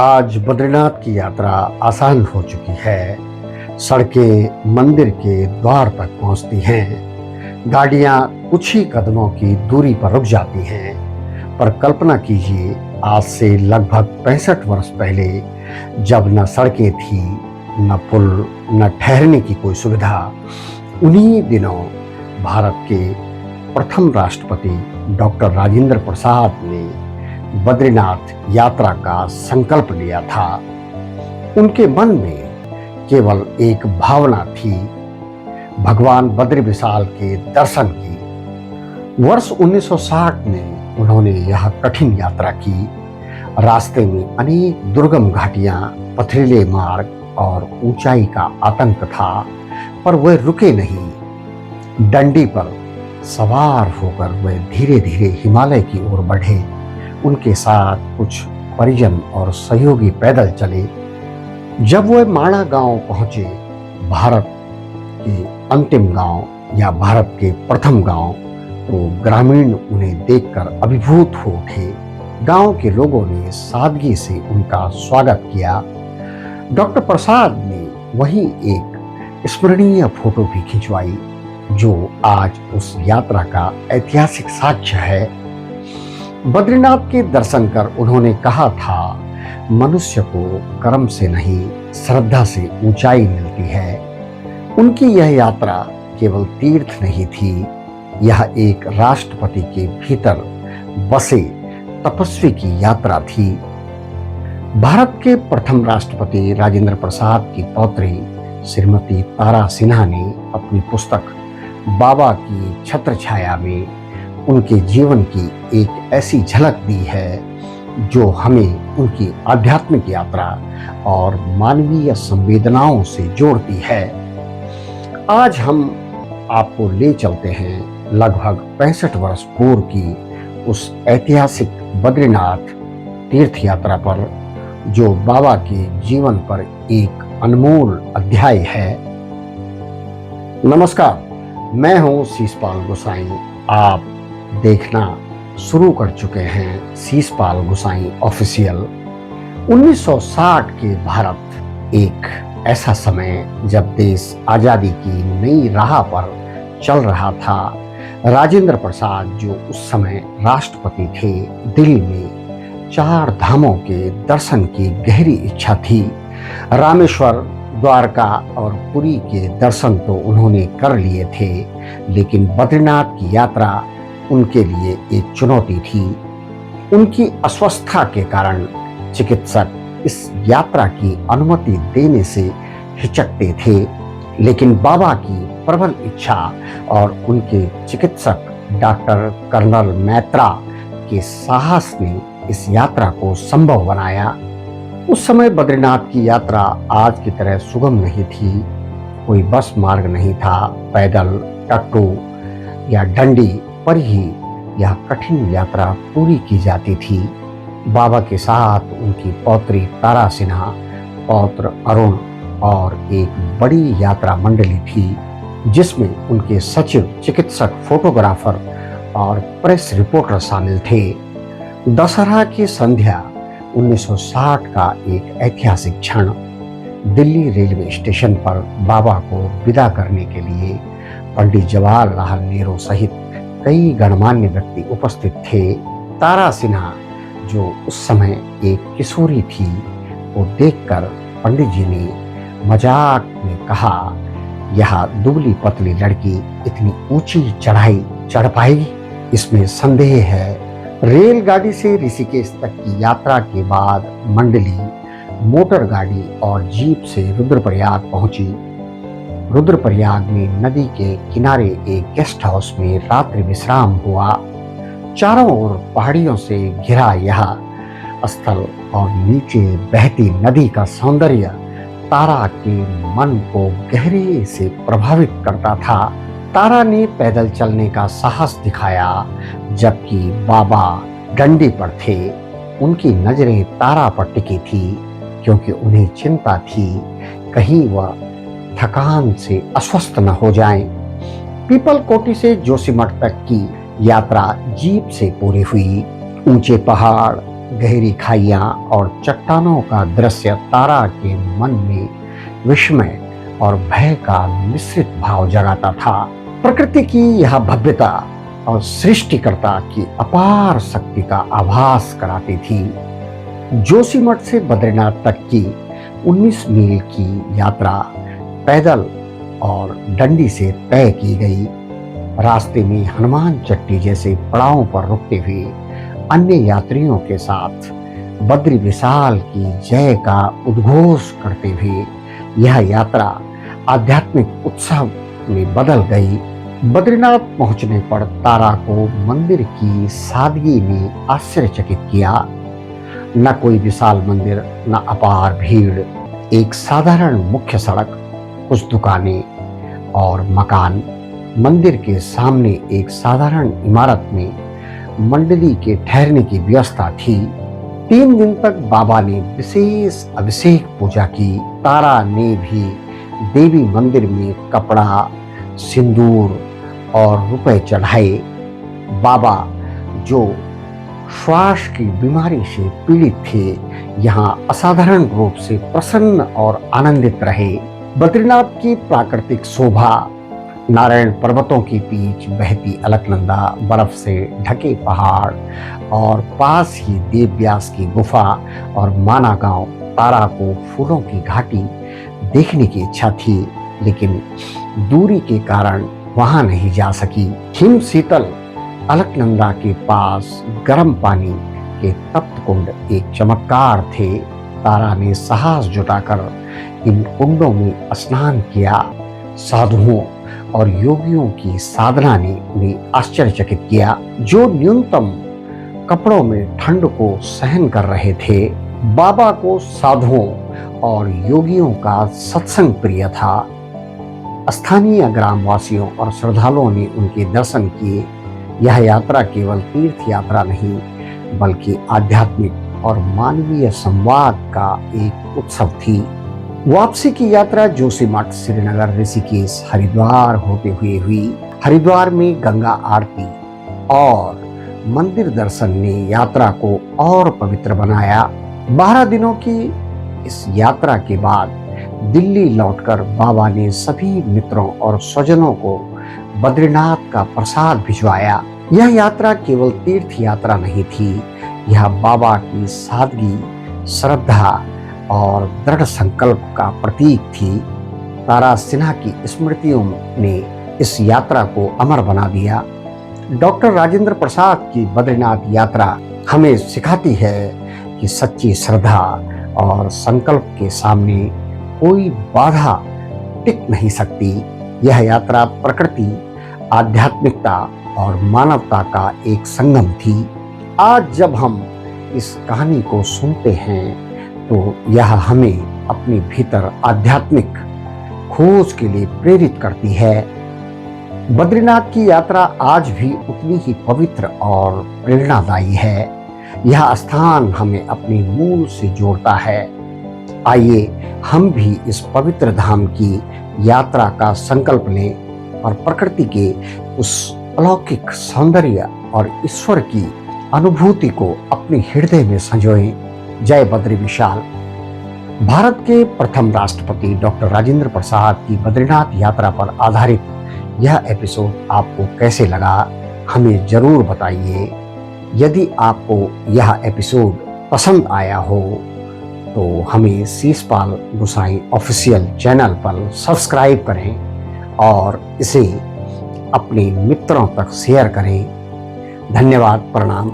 आज बद्रीनाथ की यात्रा आसान हो चुकी है। सड़कें मंदिर के द्वार तक पहुंचती हैं। गाड़ियां कुछ ही कदमों की दूरी पर रुक जाती हैं। पर कल्पना कीजिए, आज से लगभग 65 वर्ष पहले, जब न सड़कें थी, न पुल, न ठहरने की कोई सुविधा, उन्हीं दिनों भारत के प्रथम राष्ट्रपति डॉक्टर राजेंद्र प्रसाद ने बद्रीनाथ यात्रा का संकल्प लिया था। उनके मन में केवल एक भावना थी, भगवान बद्री विशाल के दर्शन की। वर्ष 1960 में उन्होंने यह कठिन यात्रा की। रास्ते में अनेक दुर्गम घाटियां, पथरीले मार्ग और ऊंचाई का आतंक था, पर वे रुके नहीं। डंडी पर सवार होकर वे धीरे धीरे हिमालय की ओर बढ़े। उनके साथ कुछ परिजन और सहयोगी पैदल चले। जब वे माणा गांव पहुंचे, भारत के अंतिम गांव या भारत के प्रथम गांव, तो ग्रामीण उन्हें देखकर अभिभूत हो उठे। गांव के लोगों ने सादगी से उनका स्वागत किया। डॉक्टर प्रसाद ने वहीं एक स्मरणीय फोटो भी खिंचवाई, जो आज उस यात्रा का ऐतिहासिक साक्ष्य है। बद्रीनाथ के दर्शन कर उन्होंने कहा था, मनुष्य को कर्म से नहीं, श्रद्धा से ऊंचाई मिलती है। उनकी यह यात्रा केवल तीर्थ नहीं थी, यह एक राष्ट्रपति के भीतर बसे तपस्वी की यात्रा थी। भारत के प्रथम राष्ट्रपति राजेंद्र प्रसाद की पौत्री श्रीमती तारा सिन्हा ने अपनी पुस्तक बाबा की छत्र छाया में उनके जीवन की एक ऐसी झलक दी है, जो हमें उनकी आध्यात्मिक यात्रा और मानवीय संवेदनाओं से जोड़ती है। आज हम आपको ले चलते हैं लगभग 65 वर्ष पूर्व की उस ऐतिहासिक बद्रीनाथ तीर्थ यात्रा पर, जो बाबा के जीवन पर एक अनमोल अध्याय है। नमस्कार, मैं हूं शीशपाल गोसाई। आप देखना शुरू कर चुके हैं शीशपाल गोसाई ऑफिशियल। 1960 के भारत एक ऐसा समय जब देश आजादी की नई राह पर चल रहा था। राजेंद्र प्रसाद, जो उस समय राष्ट्रपति थे, दिल्ली में 4 धामों के दर्शन की गहरी इच्छा थी। रामेश्वर, द्वारका और पुरी के दर्शन तो उन्होंने कर लिए थे, लेकिन बद्रीनाथ की यात्रा उनके लिए एक चुनौती थी। उनकी अस्वस्थता के कारण चिकित्सक इस यात्रा की अनुमति देने से हिचकते थे, लेकिन बाबा की प्रबल इच्छा और उनके चिकित्सक डॉक्टर कर्नल मैत्रा के साहस ने इस यात्रा को संभव बनाया। उस समय बद्रीनाथ की यात्रा आज की तरह सुगम नहीं थी। कोई बस मार्ग नहीं था। पैदल, टट्टू या डंडी पर ही यह कठिन यात्रा पूरी की जाती थी। बाबा के साथ उनकी पौत्री तारा सिन्हा, पौत्र अरुण और एक बड़ी यात्रा मंडली थी, जिसमें उनके सचिव, चिकित्सक, फोटोग्राफर और प्रेस रिपोर्टर शामिल थे। दशहरा की संध्या 1960 का एक ऐतिहासिक क्षण। दिल्ली रेलवे स्टेशन पर बाबा को विदा करने के लिए पंडित जवाहरलाल नेहरू सहित कई गणमान्य व्यक्ति उपस्थित थे। तारा सिन्हा, जो उस समय एक किशोरी थी, को देखकर पंडित जी ने मजाक में कहा, यह दुबली पतली लड़की इतनी ऊंची चढ़ाई चढ़ पाएगी, इसमें संदेह है। रेलगाड़ी से ऋषिकेश तक की यात्रा के बाद मंडली मोटर गाड़ी और जीप से रुद्रप्रयाग पहुंची। रुद्रप्रयाग में नदी के किनारे एक गेस्ट हाउस में रात्रि विश्राम हुआ। चारों ओर पहाड़ियों से घिरा यह स्थल और नीचे बहती नदी का सौंदर्य तारा के मन को गहरे से प्रभावित करता था। तारा ने पैदल चलने का साहस दिखाया, जबकि बाबा डंडी पर थे। उनकी नजरें तारा पर टिकी थी, क्योंकि उन्हें चिंता थी कहीं वह थकान से अस्वस्थ न हो जाएं। पीपल कोटी से जोशीमठ तक की यात्रा जीप से पूरी हुई। ऊंचे पहाड़, गहरी खाइयां और चट्टानों का दृश्य तारा के मन में विस्मय और भय का मिश्रित भाव जगाता था। प्रकृति की यह भव्यता और सृष्टिकर्ता की अपार शक्ति का आभास कराती थी। जोशीमठ से बद्रीनाथ तक की 19 मील की यात्रा पैदल और डंडी से तय की गई। रास्ते में हनुमान चट्टी जैसे पड़ावों पर रुकते हुए अन्य यात्रियों के साथ बद्री विशाल की जय का उद्घोष करते हुए यह यात्रा आध्यात्मिक उत्सव में बदल गई। बद्रीनाथ पहुंचने पर तारा को मंदिर की सादगी ने आश्चर्यचकित किया। न कोई विशाल मंदिर, न अपार भीड़, एक साधारण मुख्य सड़क, कुछ दुकानें और मकान। मंदिर के सामने एक साधारण इमारत में मंडली के ठहरने की व्यवस्था थी। 3 दिन तक बाबा ने विशेष अभिषेक पूजा की। तारा ने भी देवी मंदिर में कपड़ा, सिंदूर और रुपए चढ़ाए। बाबा, जो श्वास की बीमारी से पीड़ित थे, यहाँ असाधारण रूप से प्रसन्न और आनंदित रहे। बद्रीनाथ की प्राकृतिक शोभा, नारायण पर्वतों के बीच बहती अलकनंदा, बर्फ से ढके पहाड़ और पास ही देवव्यास की गुफा और माना गांव। तारा को फूलों की घाटी देखने की इच्छा थी, लेकिन दूरी के कारण वहां नहीं जा सकी। हिम शीतल अलकनंदा के पास गर्म पानी के तप्त कुंड एक चमत्कार थे। तारा ने साहस जुटाकर इन कुंडों में स्नान किया। साधुओं और योगियों की साधना ने उन्हें आश्चर्यचकित किया, जो न्यूनतम कपड़ों में ठंड को सहन कर रहे थे। बाबा को साधुओं और योगियों का सत्संग प्रिय था। स्थानीय ग्रामवासियों और श्रद्धालुओं ने उनके दर्शन किए। यह यात्रा केवल तीर्थ यात्रा नहीं, बल्कि आध्यात्मिक और मानवीय संवाद का एक उत्सव थी। वापसी की यात्रा जोशीमठ, श्रीनगर, ऋषिकेश, हरिद्वार होते हुए हुई। हरिद्वार में गंगा आरती और मंदिर दर्शन ने यात्रा को और पवित्र बनाया। 12 दिनों की इस यात्रा के बाद दिल्ली लौटकर बाबा ने सभी मित्रों और स्वजनों को बद्रीनाथ का प्रसाद भिजवाया। यह यात्रा केवल तीर्थ यात्रा नहीं थी, यह बाबा की सादगी, श्रद्धा और दृढ़ संकल्प का प्रतीक थी। तारा सिन्हा की स्मृतियों ने इस यात्रा को अमर बना दिया। डॉक्टर राजेंद्र प्रसाद की बद्रीनाथ यात्रा हमें सिखाती है कि सच्ची श्रद्धा और संकल्प के सामने कोई बाधा टिक नहीं सकती। यह यात्रा प्रकृति, आध्यात्मिकता और मानवता का एक संगम थी। आज जब हम इस कहानी को सुनते हैं तो यह हमें अपने भीतर आध्यात्मिक खोज के लिए प्रेरित करती है। बद्रीनाथ की यात्रा आज भी उतनी ही पवित्र और प्रेरणादायी है। यह स्थान हमें अपने मूल से जोड़ता है। आइए हम भी इस पवित्र धाम की यात्रा का संकल्प लें और प्रकृति के उस अलौकिक सौंदर्य और ईश्वर की अनुभूति को अपने हृदय में संजोएं। जय बद्री विशाल। भारत के प्रथम राष्ट्रपति डॉक्टर राजेंद्र प्रसाद की बद्रीनाथ यात्रा पर आधारित यह एपिसोड आपको कैसे लगा, हमें जरूर बताइए। यदि आपको यह एपिसोड पसंद आया हो तो हमें शीशपाल गोसाई ऑफिशियल चैनल पर सब्सक्राइब करें और इसे अपने मित्रों तक शेयर करें। धन्यवाद, प्रणाम।